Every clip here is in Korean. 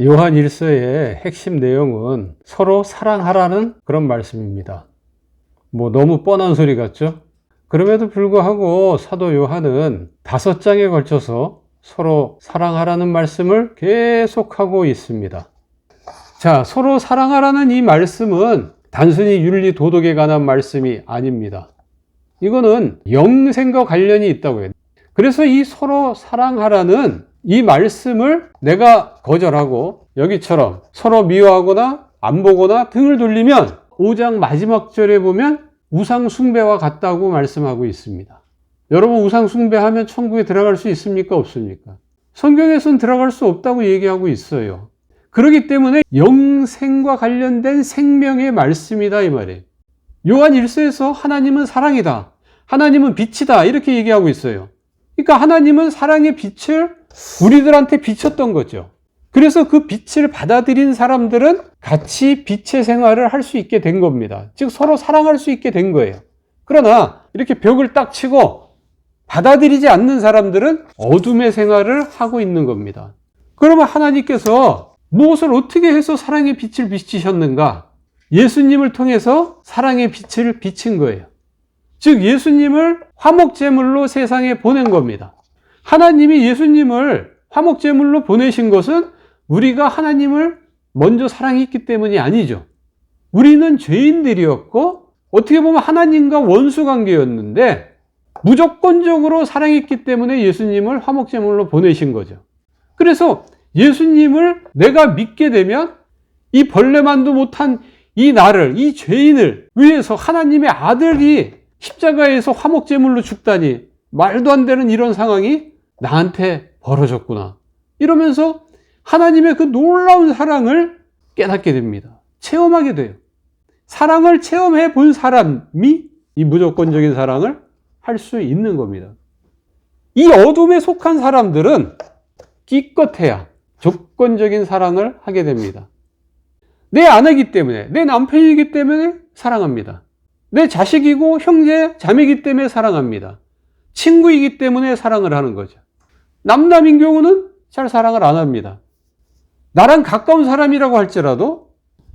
요한 1서의 핵심 내용은 서로 사랑하라는 그런 말씀입니다. 너무 뻔한 소리 같죠? 그럼에도 불구하고 사도 요한은 5장에 걸쳐서 서로 사랑하라는 말씀을 계속하고 있습니다. 자, 서로 사랑하라는 이 말씀은 단순히 윤리 도덕에 관한 말씀이 아닙니다. 이거는 영생과 관련이 있다고요. 그래서 이 서로 사랑하라는 이 말씀을 내가 거절하고 여기처럼 서로 미워하거나 안 보거나 등을 돌리면 5장 마지막 절에 보면 우상 숭배와 같다고 말씀하고 있습니다. 여러분, 우상 숭배하면 천국에 들어갈 수 있습니까? 없습니까? 성경에서는 들어갈 수 없다고 얘기하고 있어요. 그렇기 때문에 영생과 관련된 생명의 말씀이다 이 말이에요. 요한 1서에서 하나님은 사랑이다, 하나님은 빛이다 이렇게 얘기하고 있어요. 그러니까 하나님은 사랑의 빛을 우리들한테 비쳤던 거죠. 그래서 그 빛을 받아들인 사람들은 같이 빛의 생활을 할 수 있게 된 겁니다. 즉 서로 사랑할 수 있게 된 거예요. 그러나 이렇게 벽을 딱 치고 받아들이지 않는 사람들은 어둠의 생활을 하고 있는 겁니다. 그러면 하나님께서 무엇을 어떻게 해서 사랑의 빛을 비치셨는가? 예수님을 통해서 사랑의 빛을 비친 거예요. 즉 예수님을 화목제물로 세상에 보낸 겁니다. 하나님이 예수님을 화목제물로 보내신 것은 우리가 하나님을 먼저 사랑했기 때문이 아니죠. 우리는 죄인들이었고 어떻게 보면 하나님과 원수 관계였는데 무조건적으로 사랑했기 때문에 예수님을 화목제물로 보내신 거죠. 그래서 예수님을 내가 믿게 되면 이 벌레만도 못한 이 나를, 이 죄인을 위해서 하나님의 아들이 십자가에서 화목제물로 죽다니 말도 안 되는 이런 상황이 나한테 벌어졌구나. 이러면서 하나님의 그 놀라운 사랑을 깨닫게 됩니다. 체험하게 돼요. 사랑을 체험해 본 사람이 이 무조건적인 사랑을 할 수 있는 겁니다. 이 어둠에 속한 사람들은 기껏해야 조건적인 사랑을 하게 됩니다. 내 아내이기 때문에, 내 남편이기 때문에 사랑합니다. 내 자식이고 형제, 자매이기 때문에 사랑합니다. 친구이기 때문에 사랑을 하는 거죠. 남남인 경우는 잘 사랑을 안 합니다. 나랑 가까운 사람이라고 할지라도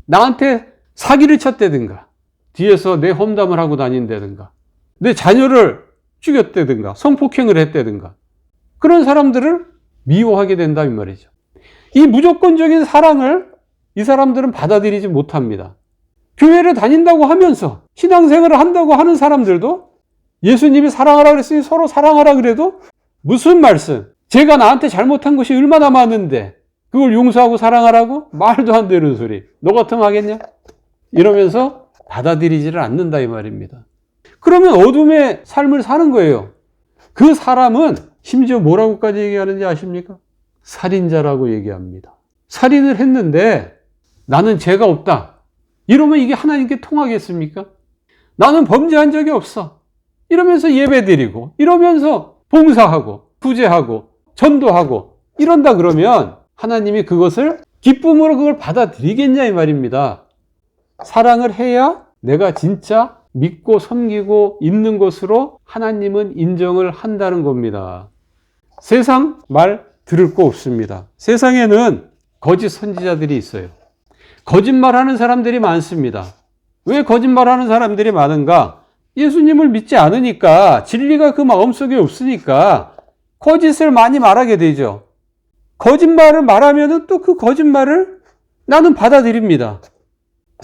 나한테 사기를 쳤다든가 뒤에서 내 험담을 하고 다닌다든가 내 자녀를 죽였다든가 성폭행을 했다든가 그런 사람들을 미워하게 된다 이 말이죠. 이 무조건적인 사랑을 이 사람들은 받아들이지 못합니다. 교회를 다닌다고 하면서 신앙생활을 한다고 하는 사람들도 예수님이 사랑하라 그랬으니 서로 사랑하라 그래도 무슨 말씀, 제가 나한테 잘못한 것이 얼마나 많은데 그걸 용서하고 사랑하라고? 말도 안 되는 소리. 너 같으면 하겠냐? 이러면서 받아들이지를 않는다 이 말입니다. 그러면 어둠의 삶을 사는 거예요. 그 사람은 심지어 뭐라고까지 얘기하는지 아십니까? 살인자라고 얘기합니다. 살인을 했는데 나는 죄가 없다. 이러면 이게 하나님께 통하겠습니까? 나는 범죄한 적이 없어. 이러면서 예배드리고 이러면서 봉사하고 구제하고 전도하고 이런다 그러면 하나님이 그것을 기쁨으로 그걸 받아들이겠냐 이 말입니다. 사랑을 해야 내가 진짜 믿고 섬기고 있는 것으로 하나님은 인정을 한다는 겁니다. 세상 말 들을 거 없습니다. 세상에는 거짓 선지자들이 있어요. 거짓말하는 사람들이 많습니다. 왜 거짓말하는 사람들이 많은가? 예수님을 믿지 않으니까, 진리가 그 마음속에 없으니까 거짓을 많이 말하게 되죠. 거짓말을 말하면은 또 그 거짓말을 나는 받아들입니다.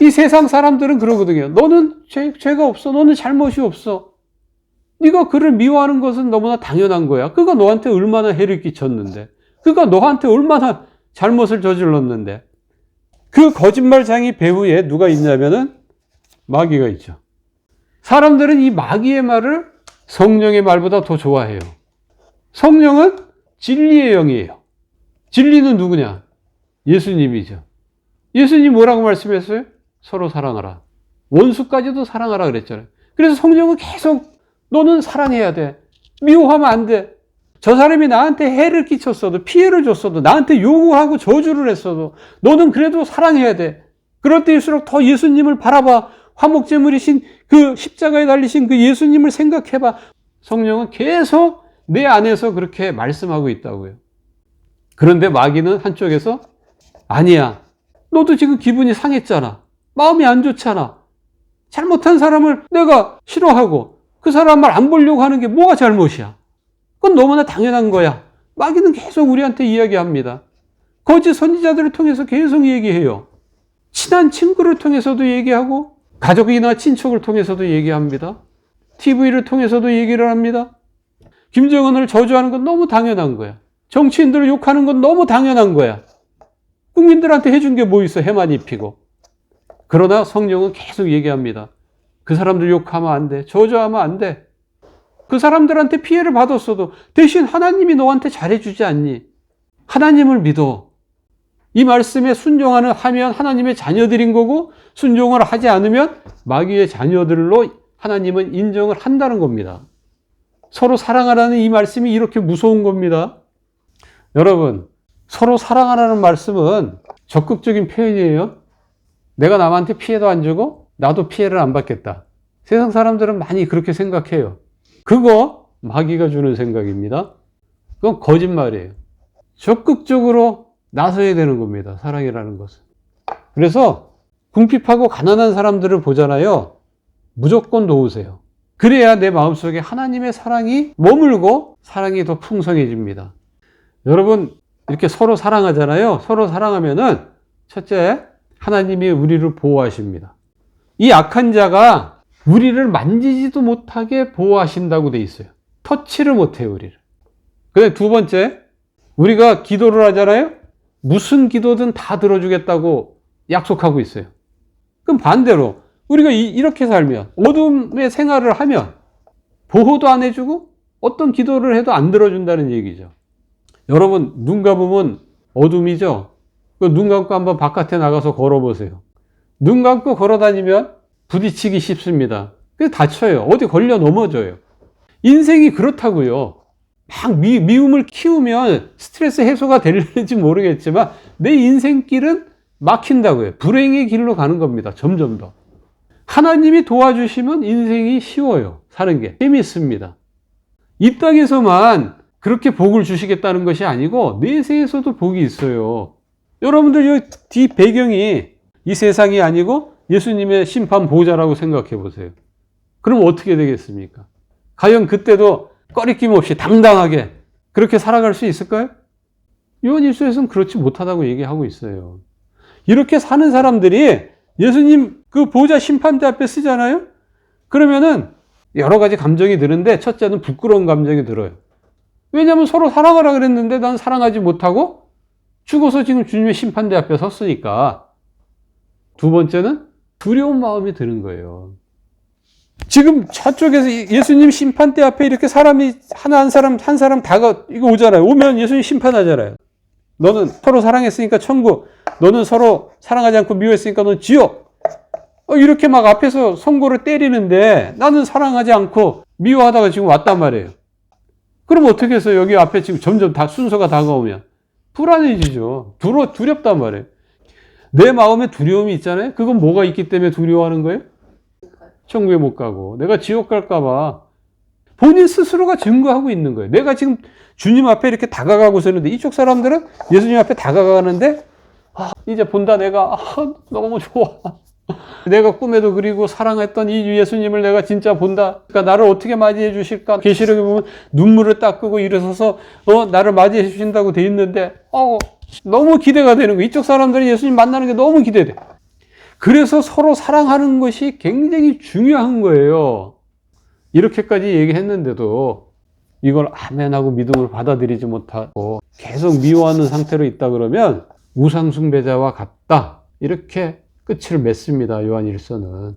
이 세상 사람들은 그러거든요. 너는 죄가 없어. 너는 잘못이 없어. 네가 그를 미워하는 것은 너무나 당연한 거야. 그가 너한테 얼마나 해를 끼쳤는데. 그가 너한테 얼마나 잘못을 저질렀는데. 그 거짓말쟁이 배후에 누가 있냐면은 마귀가 있죠. 사람들은 이 마귀의 말을 성령의 말보다 더 좋아해요. 성령은 진리의 영이에요. 진리는 누구냐? 예수님이죠. 예수님이 뭐라고 말씀했어요? 서로 사랑하라. 원수까지도 사랑하라 그랬잖아요. 그래서 성령은 계속 너는 사랑해야 돼. 미워하면 안 돼. 저 사람이 나한테 해를 끼쳤어도 피해를 줬어도 나한테 요구하고 저주를 했어도 너는 그래도 사랑해야 돼. 그럴 때일수록 더 예수님을 바라봐. 화목제물이신 그 십자가에 달리신 그 예수님을 생각해봐. 성령은 계속 내 안에서 그렇게 말씀하고 있다고요. 그런데 마귀는 한쪽에서 아니야. 너도 지금 기분이 상했잖아. 마음이 안 좋잖아. 잘못한 사람을 내가 싫어하고 그 사람 말 안 보려고 하는 게 뭐가 잘못이야? 그건 너무나 당연한 거야. 마귀는 계속 우리한테 이야기합니다. 거짓 선지자들을 통해서 계속 얘기해요. 친한 친구를 통해서도 얘기하고 가족이나 친척을 통해서도 얘기합니다. TV를 통해서도 얘기를 합니다. 김정은을 저주하는 건 너무 당연한 거야. 정치인들을 욕하는 건 너무 당연한 거야. 국민들한테 해준 게 뭐 있어? 해만 입히고. 그러나 성령은 계속 얘기합니다. 그 사람들 욕하면 안 돼. 저주하면 안 돼. 그 사람들한테 피해를 받았어도 대신 하나님이 너한테 잘해주지 않니? 하나님을 믿어. 이 말씀에 순종하면 하나님의 자녀들인 거고, 순종을 하지 않으면 마귀의 자녀들로 하나님은 인정을 한다는 겁니다. 서로 사랑하라는 이 말씀이 이렇게 무서운 겁니다. 여러분, 서로 사랑하라는 말씀은 적극적인 표현이에요. 내가 남한테 피해도 안 주고 나도 피해를 안 받겠다. 세상 사람들은 많이 그렇게 생각해요. 그거 마귀가 주는 생각입니다. 그건 거짓말이에요. 적극적으로 나서야 되는 겁니다. 사랑이라는 것은. 그래서 궁핍하고 가난한 사람들을 보잖아요. 무조건 도우세요. 그래야 내 마음속에 하나님의 사랑이 머물고 사랑이 더 풍성해집니다. 여러분, 이렇게 서로 사랑하잖아요. 서로 사랑하면은 첫째, 하나님이 우리를 보호하십니다. 이 악한 자가 우리를 만지지도 못하게 보호하신다고 돼 있어요. 터치를 못해요, 우리를. 그다음에 두 번째, 우리가 기도를 하잖아요. 무슨 기도든 다 들어주겠다고 약속하고 있어요. 그럼 반대로 우리가 이렇게 살면, 어둠의 생활을 하면 보호도 안 해주고 어떤 기도를 해도 안 들어준다는 얘기죠. 여러분, 눈 감으면 어둠이죠? 눈 감고 한번 바깥에 나가서 걸어보세요. 눈 감고 걸어다니면 부딪히기 쉽습니다. 그래서 다쳐요. 어디 걸려 넘어져요. 인생이 그렇다고요. 막 미움을 키우면 스트레스 해소가 될지 모르겠지만 내 인생길은 막힌다고요. 불행의 길로 가는 겁니다. 점점 더. 하나님이 도와주시면 인생이 쉬워요. 사는 게 재미있습니다. 이 땅에서만 그렇게 복을 주시겠다는 것이 아니고 내세에서도 복이 있어요. 여러분들 이 뒤 배경이 이 세상이 아니고 예수님의 심판 보좌라고 생각해 보세요. 그럼 어떻게 되겠습니까? 과연 그때도 꺼리낌 없이 당당하게 그렇게 살아갈 수 있을까요? 요한일서에서는 그렇지 못하다고 얘기하고 있어요. 이렇게 사는 사람들이 예수님 그 보좌 심판대 앞에 쓰잖아요? 그러면은 여러 가지 감정이 드는데 첫째는 부끄러운 감정이 들어요. 왜냐하면 서로 사랑하라 그랬는데 난 사랑하지 못하고 죽어서 지금 주님의 심판대 앞에 섰으니까. 두 번째는 두려운 마음이 드는 거예요. 지금 저쪽에서 예수님 심판대 앞에 이렇게 사람이 한 사람 이거 오잖아요. 오면 예수님 심판하잖아요. 너는 서로 사랑했으니까 천국, 너는 서로 사랑하지 않고 미워했으니까 넌 지옥. 이렇게 막 앞에서 선고를 때리는데 나는 사랑하지 않고 미워하다가 지금 왔단 말이에요. 그럼 어떻게 해서 여기 앞에 지금 점점 다 순서가 다가오면 불안해지죠. 두렵단 말이에요. 내 마음에 두려움이 있잖아요. 그건 뭐가 있기 때문에 두려워하는 거예요? 천국에 못 가고 내가 지옥 갈까봐 본인 스스로가 증거하고 있는 거예요. 내가 지금 주님 앞에 이렇게 다가가고 있는데 이쪽 사람들은 예수님 앞에 다가가는데 이제 본다 내가 너무 좋아. 내가 꿈에도 그리고 사랑했던 이 예수님을 내가 진짜 본다. 그러니까 나를 어떻게 맞이해 주실까? 계시록에 보면 눈물을 닦고 일어서서 나를 맞이해 주신다고 돼 있는데 너무 기대가 되는 거예요. 이쪽 사람들이 예수님 만나는 게 너무 기대돼. 그래서 서로 사랑하는 것이 굉장히 중요한 거예요. 이렇게까지 얘기했는데도 이걸 아멘하고 믿음을 받아들이지 못하고 계속 미워하는 상태로 있다 그러면 우상숭배자와 같다. 이렇게 끝을 맺습니다. 요한일서는.